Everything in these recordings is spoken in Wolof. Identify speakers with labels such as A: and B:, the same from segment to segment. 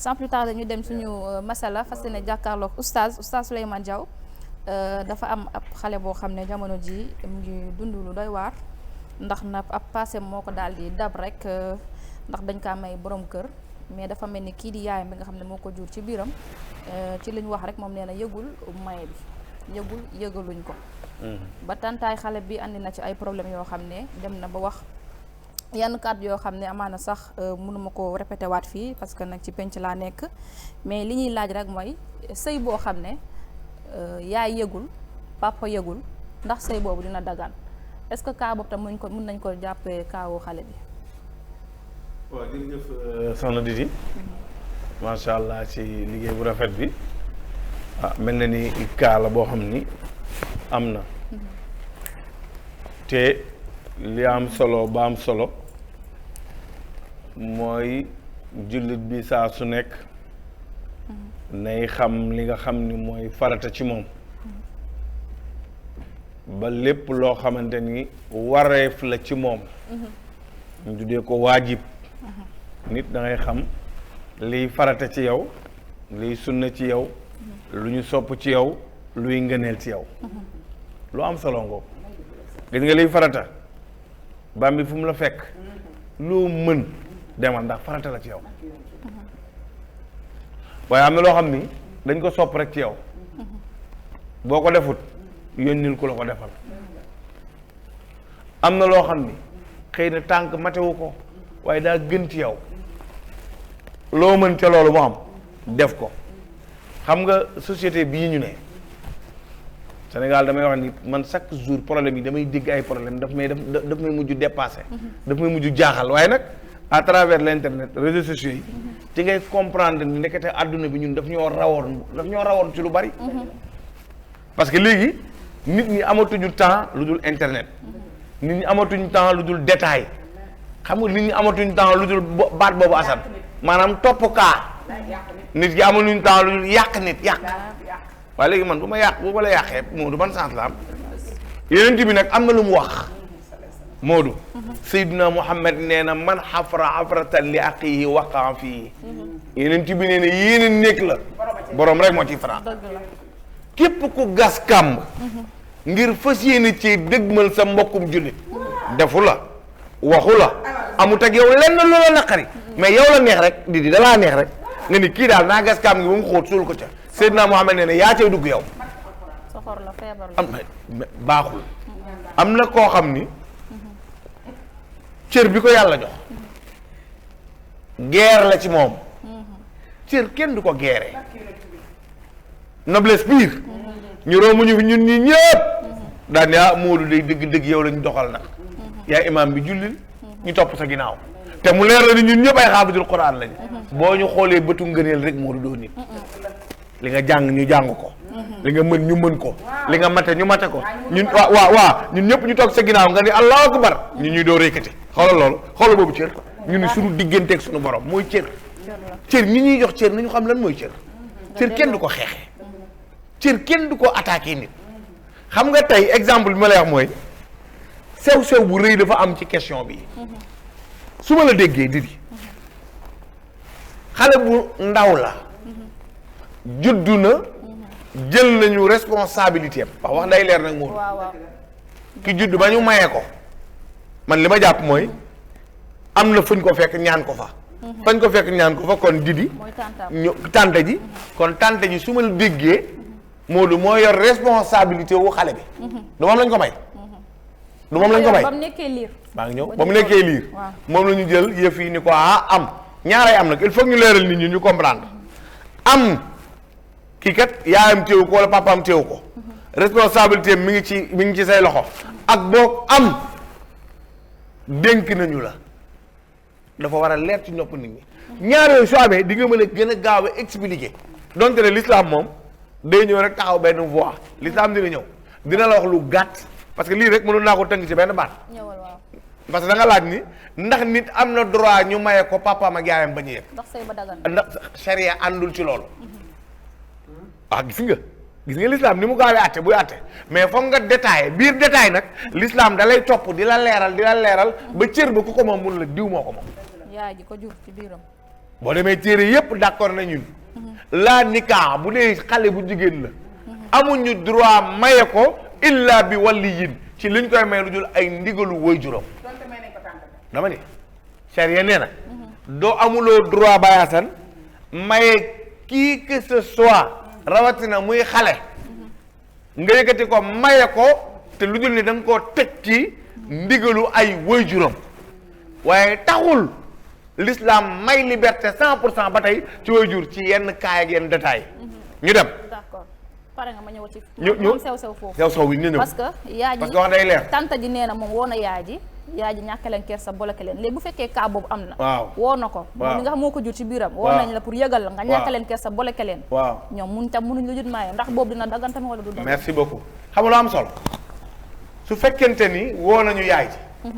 A: sans plus tarder ñu dem suñu masala fas yéene jàkkaarloog oustaz Souleymane Diaw dafa am ab xale boo xam ne jamono ji mu ngi dund lu doy waar ndax na ab passé moo ko daal di dab rek ndax dañ kaa may borom kër mais dafa mel ni kii di yaayam bi nga xam ne moo ko jur ci biiram ci li ñu wax rek moom nee na yëgul maye bi yëgaluñ ko ba tantaay xale bi andi na ci ay problème yoo xam ne dem na ba wax yenn kàddu yoo xam ne amaana sax mënuma ko répété waat fii parce que nag ci penc laa nekk mais li ñuy laaj rek mooy sëy boo xam ne yaay yëgul papa yëgul ndax sëy boobu dina dagaan est-ce que cas boobu tam mën nañ ko jàppee kaawu xale bi.
B: waaw jërëjëf soxna Didi macha allah ci liggéey bu rafet bi mel na ni cas la boo xam ni am na te li am solo ba am solo mooy jullit bi saa su nekk nay xam li nga xam ni mooy farata ci moom ba lépp loo xamante ni wareef la ci moom ñu tuddee ko waajib nit da ngay xam liy farata ci yow liy sunna ci yow lu ñu sopp ci yow luy ngëneel ci yow lu am solo ngoo gis nga liy farata baam bi fu mu la fekk loo mën demal ndax farata la ci yow waaye am na loo xam ni dañ ko sopp rek ci yow boo ko defut yónnil ku la ko defal am na loo xam ni xëy na tànk matewu ko waaye daa gën ci yow loo mën ca loolu mu am def ko xam nga société bii ñu ne Sénégal damay wax ni man chaque jour problème yi damay dégg ay problème daf may mujj dépassé daf may mujj jaaxal waaye nag à travers l'internet réseaux sociaux yi ci ngay comprendre ni ndekete àdduna bi ñun daf ñoo rawoon ci lu bari parce que léegi nit ñi amatuñu temps lu dul internet nit ñi amatuñu temps lu dul détail xam nga nit ñi amatuñu temps lu dul baat boobu asan maanaam topp kaa nit ki amatuñu temps lu dul yàq nit yàq waaye léegi man bu ma la yàqee Moodu ban sens la am yeneen bi nag am na lu mu wax Moodu Seydina Muhammad nee na man xafra afratan li aqihi waqa fii yeneen bi nee na yéene nekk la borom rek moo ci fara képp ku gas kàmb ngir fas yéene ci dëgmal sa mbokkum jullit defu la waxu la amut ak yow lenn loola naqari mais yow la neex rek di dalaa neex rek nga ni kii daal naa gas kàmb ngi ba mu xóot suul ko ca Seydina Muhammad nee na yaa cay dugg yow
A: soxor la feebar la
B: baaxul am na koo xam ni cër bi ko yàlla jox guerre la ci moom cër kenn du ko guerre noblesse pire ñu romb ñu fi ñun ñi ñëpp daan ne Moodu day dëgg yow lañ doxal nag yaa imaam bi jullil ñu topp sa ginnaaw te mu leer la ni ñun ñëpp ay xaafidul Quraan lañ boo ñu xoolee bëtu ngëneel rek Moodu doo nit li nga jàng ñu jàng ko li nga mën ñu mën ko li nga mate ñu mate ko ñun waaw ñun ñëpp ñu toog sa ginnaaw nga ni allahu akbar ñun ñuy doo réykati xoolal loolu xoolal boobu cër ñu ni suñu digganteeg suñu borom mooy cër ñi ñuy jox cër nañu xam lan mooy cër kenn du ko xeexee cër kenn du ko attaqué nit xam nga tey exemple bi ma lay wax mooy sew bu rëy dafa am ci question bi su ma la déggee Didi xale bu ndaw la juddu na jël nañu responsabilité am wax nday leer nag moom ki judd ba ñu mayee ko man li ma jàpp mooy am na fuñ ko fekk ñaan ko fa fañ ko fekk ñaan ko fa kon Didi ñu tante ji kon tante ji su ma la déggee Moodu moo yor responsabilité wu xale bi du moom lañ ko may du moom lañ ko may
A: ba mu nekkee liir
B: maa ngi ñëw ba mu nekkee liir moom la ñu jël yëf yi ni ko am ñaaray am nag il faut ñu leeral nit ñi ñu comprendre am kii kat yaayam téew ko wala papaam téew ko responsabilité mi ngi ci say loxo ak boog am dénk nañu la dafa war a leer ci nopp nit ñi ñaar yooyu soo amee di nga mën a gën a gaaw a expliquer donte ne l'islam moom day ñëw rek taxaw benn voix l'islam dina ñëw dina la wax lu gàtt parce que lii rek mënoon naa ko tënk ci benn baat parce que da nga laaj ni ndax nit am na droit ñu maye ko papaam ak yaayam ba ñu yëg
A: ndax sëy ba dagan
B: ndax charia àndul ci loolu gis nga l'islam ni mu gaawee àtte buy àtte mais foog nga détaillé biir détail nag l'islam da lay topp di la leeral ba cër ba ku ko moom mun la diw moo ko moom
A: yaay ji ko jur ci biiram
B: boo demee téere yépp d'accord na ñun laa nikaa bu dee xale bu jigéen la amuñu droit maye ko illa bi waliyin ci liñ koy may lu dul ay ndigalu waajuram dama ni charia nee na doo amuloo droit bayaasan maye qui que ce soit rawatina muy xale nga yëkkati ko maye ko te lu dul ni da nga koo teg ci ndigalu ay waajuram waaye taxul l'islam may liberté 100% ba tey ci waajur ci yenn kaay ak yenn détails ñu dem.
A: d'accord pare nga ma ñëw ci.
B: ñu
A: sew foofu.
B: sew bi ñu ñëw
A: parce que yaay ji
B: parce que wax day leer.
A: tante ji nee na moom woo na yaay ji ñàkk leen kersa bloqué leen léegi bu fekkee cas boobu am na.
B: waaw
A: woo na ko.
B: waaw
A: moom mi nga xam moo ko jur ci biiram.
B: waaw
A: woo nañ la pour yëgal la nga ñàkk leen kersa bloqué leen.
B: waaw
A: ñoom mënuñ la jot maaye ndax boobu dina daggan tamit wala du daggan.
B: merci beaucoup xam nga lu am solo su fekkente ni woo nañu yaay ji.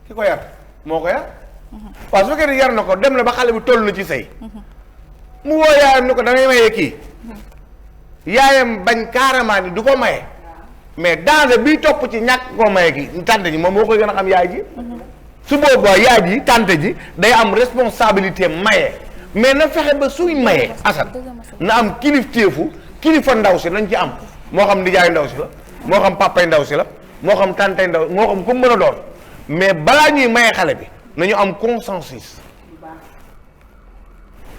B: ki ko yar moo ko yar. waaw su fekkee ni yar na ko dem na ba xale bi toll na ci sëy mu woo yaayam ni ko da ngay maye kii yaayam bañ carrément ni du ko maye mais danger bi topp ci ñàkk koo maye kii tante ji moom moo koy gën a xam yaay ji su boobaa yaay ji tante ji day am responsabilité maye mais na fexe ba suy maye asan na am kilifteefu kilifa ndaw si nañ ci am moo xam nijaay ndaw si la moo xam papay ndaw si la moo xam tante ndaw moo xam ku mën a doon mais balaa ñuy maye xale bi nañu am consensus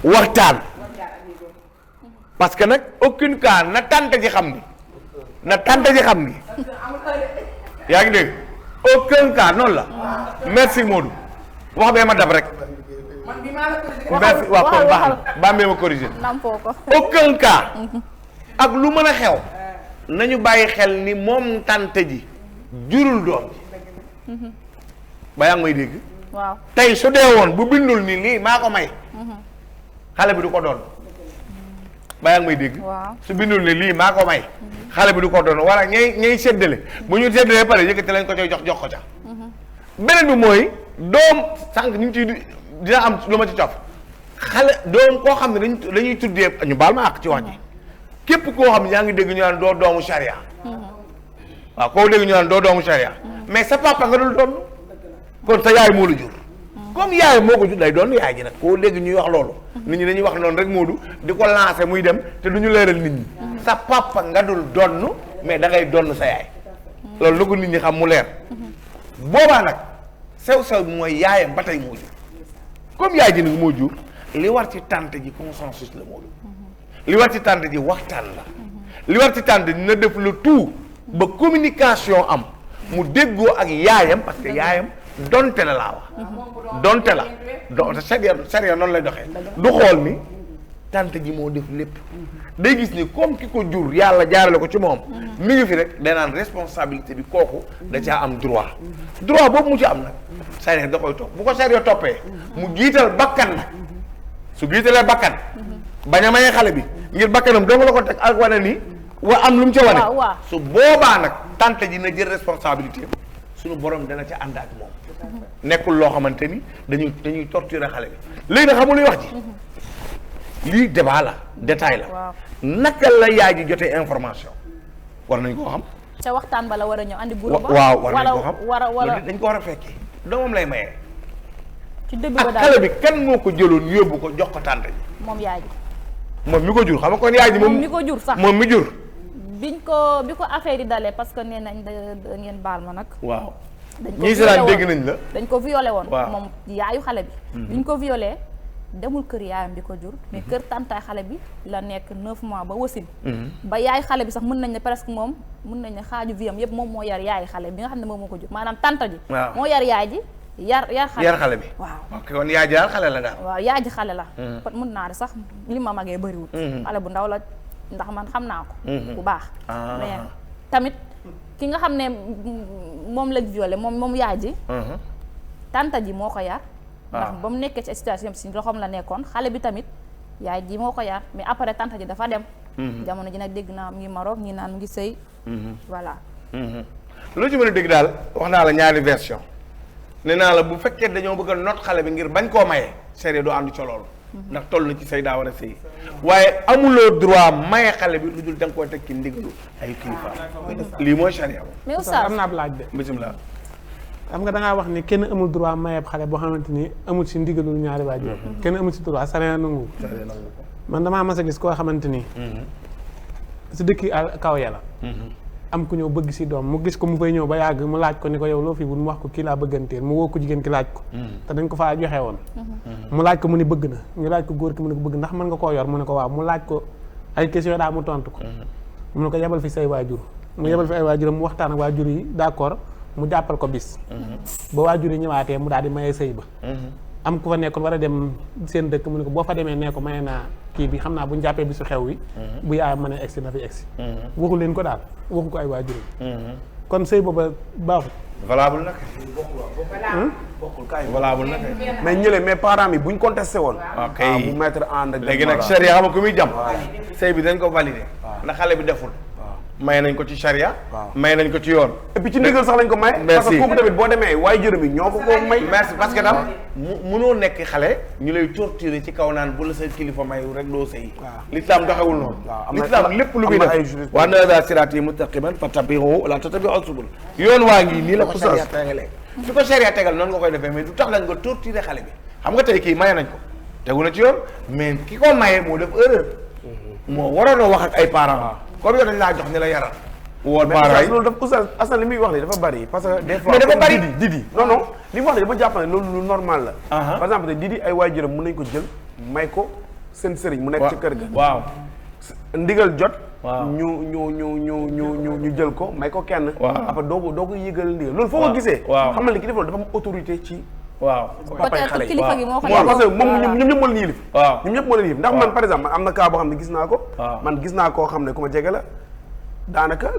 B: waxtaan parce que nag aucun cas na tante ji xam ni yaa ngi dégg aucun cas noonu la merci Modou wax bee ma dab rek merci waaw kon baax na bàmmee ma corrigé
A: nampoo ko
B: aucun cas ak lu mën a xew nañu bàyyi xel ni moom tante ji jurul doom ji ba yaa ngi may dégg
A: waaw
B: tey su dee woon bu bindul ni lii maa ko may xale bi du ko doon ba yaa ngi may dégg su bindul ni lii maa ko may xale bi du ko doon wala ñay séddale bu ñu séddalee pare yëkkati lañ ko coy jox ko ca beneen bi mooy doom sànq ñu ngi ciy dina am lu ma ci cof xale doom koo xam ne dañuy tuddee ñu baal ma àq ci wax ji képp koo xam ne yaa ngi dégg ñu naan doo doomu charia waaw koo dégg ñu naan doo doomu charia mais sa papa nga dul doon kon sa yaay moo la jur comme yaay moo ko jur day doon yaay ji nag koo dégg ñuy wax loolu nit ñi dañuy wax noonu rek Moodu di ko lancer muy dem te du ñu leeral nit ñi sa papa nga dul donn mais da ngay donn sa yaay loolu la ko nit ñi xam mu leer boobaa nag sew-sew bi mooy yaayam ba tey moo jur comme yaay ji nag moo jur li war ci tante ji consensus la Moodu li war ci tante ji waxtaan la li war ci tante ji na def le tout ba communication am mu déggoo ak yaayam parce que yaayam donte la laa wax donte la donc sérieux noonu lay doxee du xool ni tante ji moo def lépp day gis ni comme ki ko jur yàlla jaarale ko ci moom mi ngi fi rek day naan responsabilité bi kooku da caa am droit boobu mu ci am nag sérieux da koy topp bu ko sérieux toppee mu jiital bakkan nag su jiitalee bakkan bañ a maye xale bi ngir bakkanam dong la ko teg ak wane ni wa am lu mu ca wane su boobaa nag tante ji na jël responsabilité suñu borom dana ca ànd ak moom nekkul loo xamante ni dañuy torturer xale bi léegi nag xamul luy wax ji lii débat la détail la naka la yaay ji jotee information war nañ koo xam
A: ca waxtaan ba la war a ñëw andi guro ba
B: waaw war nañ koo xam
A: wala
B: dañ ko war a fekkee doomam lay maye
A: ci dëgg ba
B: ak
A: daal
B: xale bi kan moo ko jëloon yóbbu ko jox ko tante ji
A: moom yaay ji
B: moom mi ko jur xam nga kon yaay ji
A: moom mi ko jur sax
B: moom mi jur
A: bi ko affaire yi dalee parce que nee nañ da ngeen baal ma nag
B: waaw
A: dañ ko
B: ñii si daan dégg nañ la
A: dañ ko violé woon
B: waaw
A: moom yaayu xale bi biñ ko violé demul kër yaayam bi ko jur mais kër tàntaay xale bi la nekk 9 mois ba wasin ba yaay xale bi sax mën nañ ne presque moom mën nañ ne xaaju vie am yëpp moom moo yar yaay xale bi nga xam ne moom moo ko jur maanaam tànta ji moo yar yaay ji yar xale bi
B: waaw ok kon yaay ji daal xale la daal
A: waaw yaay ji xale la kon mën naa ne sax li ma magee bëriwul xale bu ndaw la ndax man xam naa ko bu baax mais tamit ki nga xam ne moom lañ violé moom yaay ji tànta ji moo ko yar ndax ba mu nekkee ci situation si loxoom la nekkoon xale bi tamit yaay ji moo ko yar mais après tante ji dafa dem jamono ji nag dégg naa mu ngi Maroc ñi naan mu ngi sëy voilà
B: loo ci mën a dégg daal wax naa la ñaari version nee naa la bu fekkee dañoo bëgg a not xale bi ngir bañ koo maye sérieux du ànd ci loolu ndax toll na ci sëy daa war a sëy waaye amuloo droit maye xale bi lu dul da nga koy teg ci ndigalu ay kilifa lii mooy charia
A: mais oustaz
C: am naa laaj de
B: bismillah
C: xam nga da ngaa wax ni kenn amul droit mayeb xale boo xamante ni amul si ndigalul ñaari waajur kenn amul si droit sariya nangu man damaa mas a gis koo xamante ni si dëkk kaw yàlla am ku ñëw bëgg si doom mu gis ko mu fay ñëw ba yàgg mu laaj ko ni ko yow loo fi wut mu wax ko kii laa bëgganteel mu woo ko jigéen ki laaj ko te dañ ko faa joxe woon mu laaj ko mu ni bëgg na ñu laaj ko góor ki mu ne ko bëgg ndax mën nga koo yor mu ne ko waaw mu laaj ko ay question daa mu tontu ko mu ne ko yebal fi say waajur mu yebal fi ay waajuram mu waxtaan ak waajur yi d'accord mu jàppal ko bis ba waajur yi ñëwaatee mu daal di maye sëy ba am ku fa nekkoon war a dem seen dëkk mu ne ko boo fa demee nee ko maye naa kii bi xam naa bu ñu jàppee bisu xew wi bu yaayam mën a egsi na fi egsi waxu leen ko daal waxu ko ay waajur yi kon sëy booba baaxul
B: valable nag bokkul kaay valable nag
D: mais ñële mais parents yi buñ contesté woon
B: ok
D: bu mettre en ak
B: léegi nag charia xam nga ku muy jàmm sëy bi dañ ko validé ndax xale bi deful may nañ ko ci charia may nañ ko ci yoon
D: et puis ci ndigal sax lañ ko may parce que kooku tamit boo demee waaye jërëm yi ñoo ko may
B: merci parce que tam mënoo nekk xale ñu lay torturer ci kaw naan bu la sa kilifa mayu rek doo sëy l'islam doxewul noonu l'islam lépp lu muy def wa hada sirati mustaqiman fattabi'uhu la tattabi'u subul yoon waa ngi nii la ko charia tegalee su ko charia tegal noonu nga koy defee mais du tax la nga torturer xale bi xam nga tey kii maye nañ ko tegu na ci yoon mais ki ko maye moo def erreur moo waroon a wax ak ay parents comme yow dañ laa jox ni la yaral woon parents yi
D: loolu dafa oustaz Assane li muy wax ni dafa bari parce que des fois
B: mais dafa bari
D: Didi non li mu wax ni dama jàpp ne loolu lu normal la par exemple Didi ay waajuram mën nañ ko jël may ko seen sëriñ mu nekk ci kër ga
B: waaw
D: ndigal jot ñu jël ko may ko kenn après doo ko yëgal ndigal loolu foo ko gisee xam na li ki defoon dafa am autorité ci papay xale yi
A: kilifa gi moo ko
D: parce que moom ñoom ñëpp moo leen yilif ñoom ñëpp moo leen yilif ndax man par exemple am na cas boo xam ne gis naa ko man gis naa koo xam ne ku ma jege la daanaka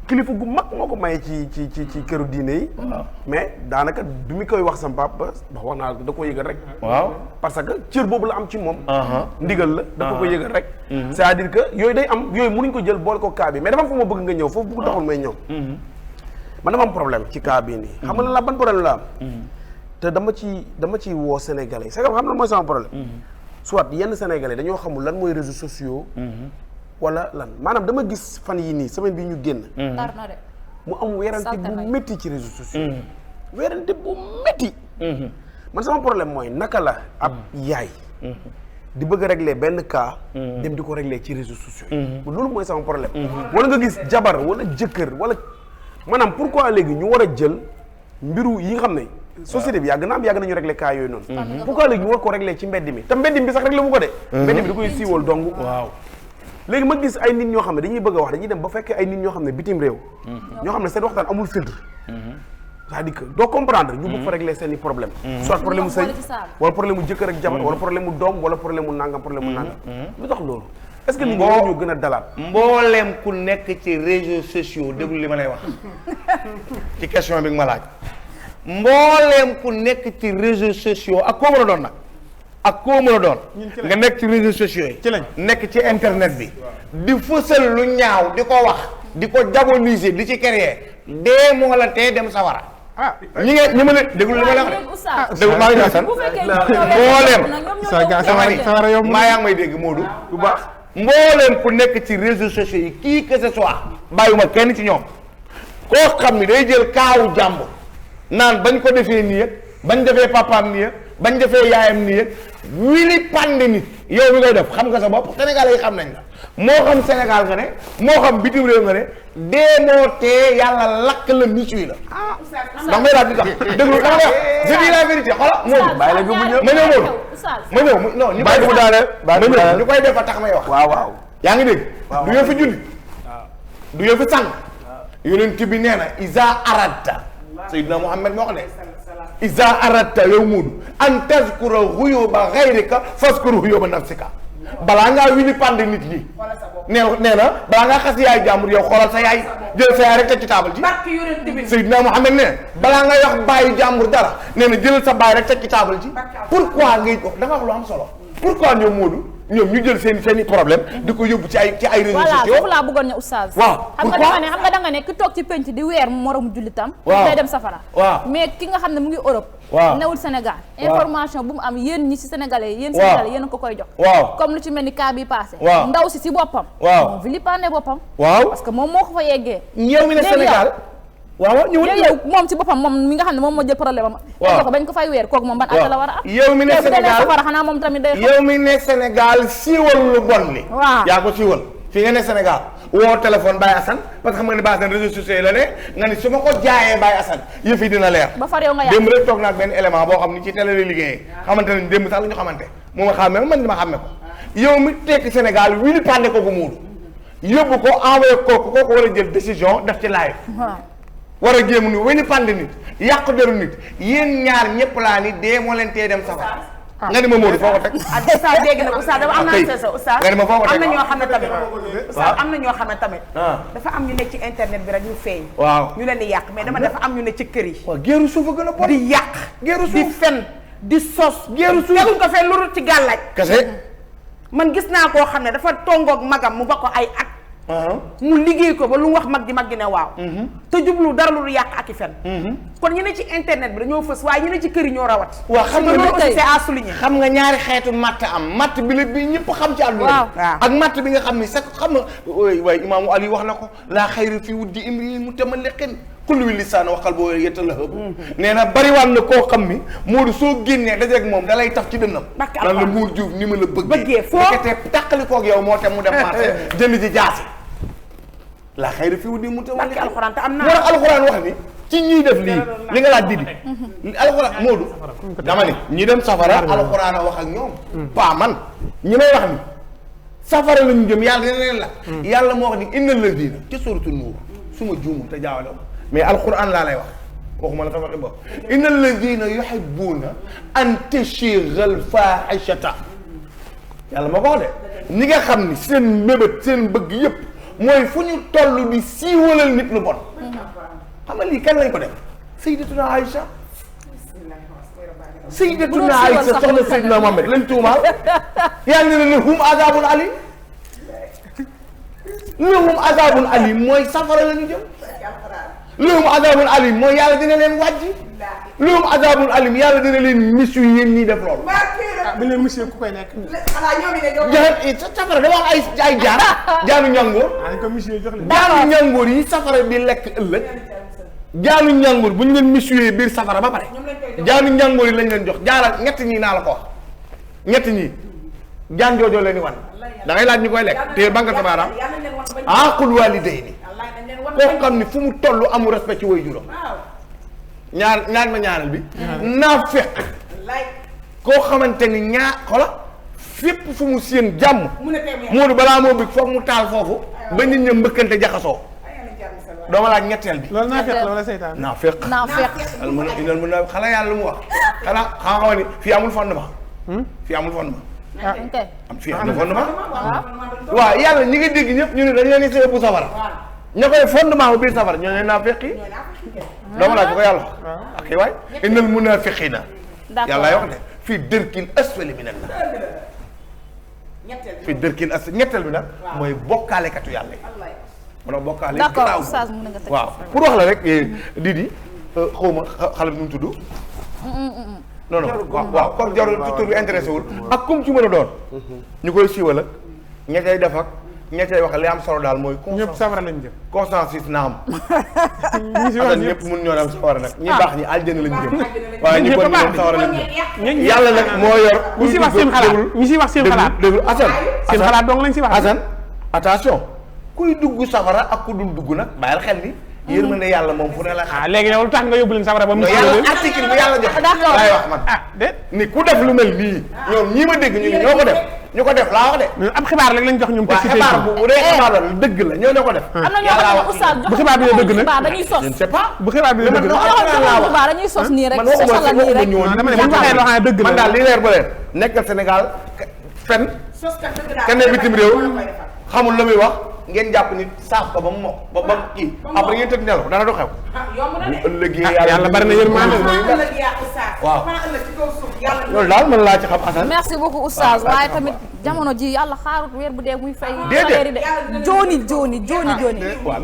D: kilifa gu mag moo ko maye ci këru diine yi mais daanaka bi mu koy wax sama papa wax naa da ko yëgal rek parce que cër boobu la am ci moom ndigal la dafa ko yëgal rek c'est-à-dire que yooyu day am yooyu mënuñ ko jël boole ko cas bi mais dafa am fu ma bëgg nga ñëw foofu bëgg taxul may ñëw man dama am problème ci cas bii nii xam nga la ban problème la am te dama ci woo Sénégalais c'est que xam na mooy sama problème soit yenn Sénégalais dañoo xamul lan mooy réseaux sociaux wala lan maanaam dama gis fan yi nii semaine bi ñu génn mu am werante bu métti ci réseaux sociaux werante bu métti man sama problème mooy naka la ab yaay di bëgg a régler benn cas dem di ko régler ci réseaux sociaux yi loolu mooy sama problème wala nga gis jabar wala jëkkër wala maanaam pourquoi léegi ñu war a jël mbiru yi nga xam ne société bi yàgg nañu régler cas yooyu noonu pourquoi léegi ñu war ko régler ci mbedd mi te mbedd mi sax régler mu ko de mbedd mi da koy siiwal dong léegi ma gis ay nit ñoo xam ne dañuy bëgg a wax dañuy dem ba fekkee ay nit ñoo xam ne bitim réew ñoo xam ne seen waxtaan amul filtre c'est-à-dire que doo comprendre ñu bëgg fa régler seen i problème soit problème mu sëy wala problème mu jëkkër ak jabar wala problème mu doom wala problème mu nangam lu tax loolu est-ce que nit ñi ñu gën a dalaat
B: mbooleem ku nekk ci réseaux sociaux déglu li ma lay wax ci question bi nga ma laaj mbooleem ku nekk ci réseaux sociaux ak koo mën a doon nag ak koo mën a doon nga nekk ci réseaux sociaux yi nekk ci internet bi di fësal lu ñaaw di ko wax di ko diaboliser di ci créer dee moo la tee dem sawara ñi mën a déglu li ma la wax déglu maa ngi ñaasan mbooleem maa yaa ngi may dégg Modou bu baax mbooleem ku nekk ci réseaux sociaux yi qui que ce soit bàyyuma kenn ci ñoom koo xam ni day jël kaawu jàmbur naan bañ ko defee nii yëg bañ defee papaam nii yëg bañ defee yaayam nii yëg wili pande nit yow mi koy def xam nga sa bopp Sénégal yi xam nañ la moo xam Sénégal nga ne moo xam bitim réew nga ne dee moo tee yàlla lakk la misuy la ndax may laaj bi tax déglu dama lay wax je dis la vérité xoolal Modou bàyyi la mu ñëw ma ñëw Modou non ñu koy daane ma ñëw ñu koy def a tax may wax waaw yaa ngi dégg du yow fi julli du yow fi sànq yonent bi nee na isa aradta Seydina Muhammad moo ko ne isa aradta yow Modou an tazkura ghuyuba ghayrika fazkur ghuyuba nafsika balaa ngaa wili pande nit ñi nee na balaa ngaa xas yaay jàmbur yow xoolal sa yaay jël sa yaay rek teg ci taabal ji Seydina Muhammad nee balaa ngay wax bàyyi jàmbur dara nee na jëlal sa bàyyi rek teg ci taabal ji pourquoi ngay wax da nga wax lu am solo pourquoi ñoom Modou ñoom ñu jël seen i problème di ko yóbbu ci ay réseaux sociaux
A: voilà foofu laa bëggoon ne oustaz
B: waaw
A: xam nga da nga ne ki toog ci penc di weer moromu jullitam day dem safara mais ki nga xam ne mu ngi Europe newul Sénégal information bu mu am yéen ñi ci sénégalais yéen sénégalais yéen a ko koy jox comme lu ci mel ni cas bi passé ndaw si boppam moom vilipande boppam parce que moom moo ko fa yeggee
B: yow mi ne Sénégal waaw ñëwul
A: yow moom ci boppam moom mi nga xam ne moom moo jël problème am. waaw ko bañ ko fay weer kooku moom ban àtte la war a am.
B: yow mi ne Sénégal
A: safara xanaa moom tamit day.
B: yow mi ne Sénégal siiwal lu bon li.
A: waaw
B: yaa ko siiwal fii nga ne Sénégal woo téléphone Baye Assane parce que xam nga ne Baye Assane réseaux sociaux yi la ne nga ni su ma ko jaayee Baye Assane yëf yi dina leer.
A: ba far yow nga yàq
B: démb rek toog naa ak benn élément boo xam ni ci télé la liggéeyee xamante ne démb sax la ñu xamante mu ma xàmme man ni ma xàmme ko yow mi tekki Sénégal wili pande ko bu muudu yóbbu ko envoyé kooku war a jël décision def ci live war a jéem ni wili pande nit yàq deru nit yéen ñaar ñëpp laa ni dee moo leen tee dem safara nga ni ma Modou foo ko teg
E: Oustaz dégg na Oustaz dama am naa sa Oustaz
B: nga ni ma foo ko teg
E: am na ñoo xam ne tamit Oustaz am na ñoo xam ne tamit dafa am ñu nekk ci internet bi rek ñu feeñ
B: waaw
E: ñu leen di yàq mais dama dafa am ñu ne ci kër yi
B: waaw géeru suuf a gën a bon
E: di yàq
B: géeru suuf
E: di fen di sos
B: géeru suuf
E: teguñ ko fenn lu dul ci gàllaaj
B: kese
E: man gis naa koo xam ne dafa tongoog magam mu ba ko ay at mu liggéey ko ba lu wax mag gi ne waaw te jublu dara lu yàq ak i fen kon ñu ne ci internet bi dañoo fës waaye ñu ne ci kër yi ñoo rawat
B: waaw xam nga
E: loolu aussi c'est à souligner
B: xam nga ñaari xeetu matt am matt bi la bi ñëpp xam ci àdduna ak matt bi nga xam ni sax xam nga waaye imaamu Ali wax na ko laa xayra fi wuddi imri'in mutamalliqin kullu wi lisaan waxal boo yettalahëbu nee na bariwaan na koo xam ni Modou soo génnee dajeeg moom dalay taf ci dënnam nan la Mour Diouf ni ma la bëggee foo te tàqali koog yow moo te mu dem marché jënd ji jaasi laa xayra fi wuddi mutamalliqin
E: alxuraan te am
B: moo tax alxuraan wax ni ci ñiy def lii li nga laaj didi alxuraan Modou dama ni ñi dem safara alxuraan a wax ak ñoom pas man ñi may wax ni safara la ñu jëm yàlla dina leen la yàlla moo wax ni innal ladina ci suratu Nuur su ma juumul te jaawale mais alxuraan laa lay wax waxuma la sama waxi bopp innal ladina yuhibbuna an tashiga al fahishata yàlla ma ko wax de ñi nga xam ni seen mbébét seen bëgg yëpp mooy fu ñu toll di siiwalal nit lu bon xam nga lii kan lañ ko def Sayyidatuna Aïcha Sayyidatuna Aïcha soxna Seydina Mohamed lañ tuumaal yàlla ne lahum azabun alim lahum azabun alim mooy safara la ñu jëm lahum azabun alim mooy yàlla dina leen wàjji lahum azabun alim yàlla dina leen misu yéen ñii def loolu
C: bi leen monsieur ku koy nekk
B: jaan safara dama am ay jaan jaanu ñangoor
C: ko monsieur jox leen
B: jaanu ñangoor yi safara bi lekk ëllëg jaanu ñangoor bu ñu leen misuwee biir safara ba pare jaanu ñangoor yi lañ leen jox jaaral ñett ñi naa la ko wax ñett ñi jaan joojoo leen di wan da ngay laaj ñu koy lekk te banque tabaaraam aqul walidayni koo xam ni fu mu toll amul respect ci way juróom ñaar ma ñaaral bi naafeq koo xamante ni xola fépp fu mu séen jàmm Modou balaa moo bëgg foog mu taal foofu ba nit ña mbëkkante jaxasoo dooma laaj ñetteel bi
C: loolu naafeq la wala seytaan
B: naafeq inal mun na xala yàlla lu mu wax xanaa xam ni fii amul fondement fii amul fondement fii amul fondement waaw yàlla ñi nga dégg ñëpp ñu ne dañ leen di sëy bu safara ña koy fondement bu biir safara ñoo leen naafeq yi dooma laaj bu ko yàlla wax ok waay inal munafiqina yàlla wax de fii dërkin asfali minan naar fii dërkin asfali ñetteel bi nag mooy bokkaalekatu yàlla yi mën a bokkaale
A: d'accord Oustaz mën nga teg
B: waaw pour wax la rek Didi xaw ma xale bi nu mu tudd non non waaw comme jarul tur bi intéressé wul ak comme ci mën a doon ñu koy siiwal ak ña cay def ak ña cay wax li am solo daal mooy
C: ñëpp safara lañ jëm
B: consensus na am
C: ñi si wax
B: ñëpp mun ñoo dem safara nag ñi baax ñi aljana lañ jëm waaye ñi bon ñi moom safara lañ jëm yàlla nag moo yor
C: ñi si wax seen xalaat ñi si wax seen xalaat
B: déglu Assane
C: seen xalaat dong lañ si wax
B: Assane attention kuy dugg safara ak ku dul dugg nag bàyyil xel ni yërmande yàlla moom fu ne la
C: ah léegi nag lu tax nga yóbbu leen safara ba mu
B: yàlla article bu yàlla joxe laay wax man
C: déet
B: ni ku def lu mel nii ñoom ñii ma dégg ñu ni ñoo ko def ñu ko def laa wax de
C: ab xibaar rek lañ jox ñoom
B: waaw xibaar bu dee xibaar la dëgg la ñoo ko def
A: am na ñoo xam ne Oustaz
C: bu xibaar bi dëgg nag
A: dañuy sos
B: je ne sais pas
C: bu xibaar bi dëgg nag
A: xibaar dañuy sos nii rek
B: man waxuma
A: sosal nii rek
C: dama ne bu ñu waxee loo xam ne dëgg la
B: man daal li leer ba leer nekkal Sénégal fen kenn bitim réew xamul la muy wax ngeen jàpp nit saaf ko ba mu mokk ba kii après ngeen tëdd nelaw dara du xew bu ëllëgee
C: yàlla bari na yërmande
B: waaw loolu daal mën laa ci xam Assane
A: merci beaucoup Oustaz waaye tamit jamono ji yàlla xaarut weer bu dee muy fay
B: déedéet
A: salaire yi de jooni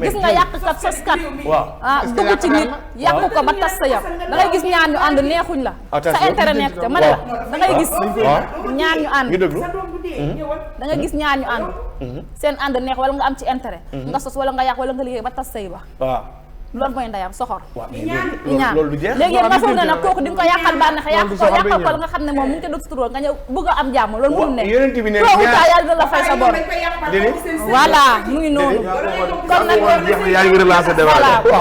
A: gis nga yàqkat soskat ah dugg ci nit yàqu ko ba tas sa yam da ngay gis ñaar ñu ànd neexuñ la sa intérêt nekk te man la da ngay gis ñaar ñu ànd da ngay gis ñaar ñu ànd seen ànd neex wala nga am ci intérêt nga sos wala nga yàq wala nga liggéey ba tas say ba
B: waaw
A: loolu mooy ndeyam soxor.
B: iñaan loolu du jeex.
A: léegi nga foog ne nag kooku di nga ko yàqal bànneex yàqal ko nga xam ne moom mu ngi ko def suturoo nga ñëw bëgg a am jàmm loolu mënul ne.
B: yeneen bi ne
A: toogu taa yàlla dina la fay sa bor. voilà mu ngi noonu. kon nag
D: yaa ngi relancer débat.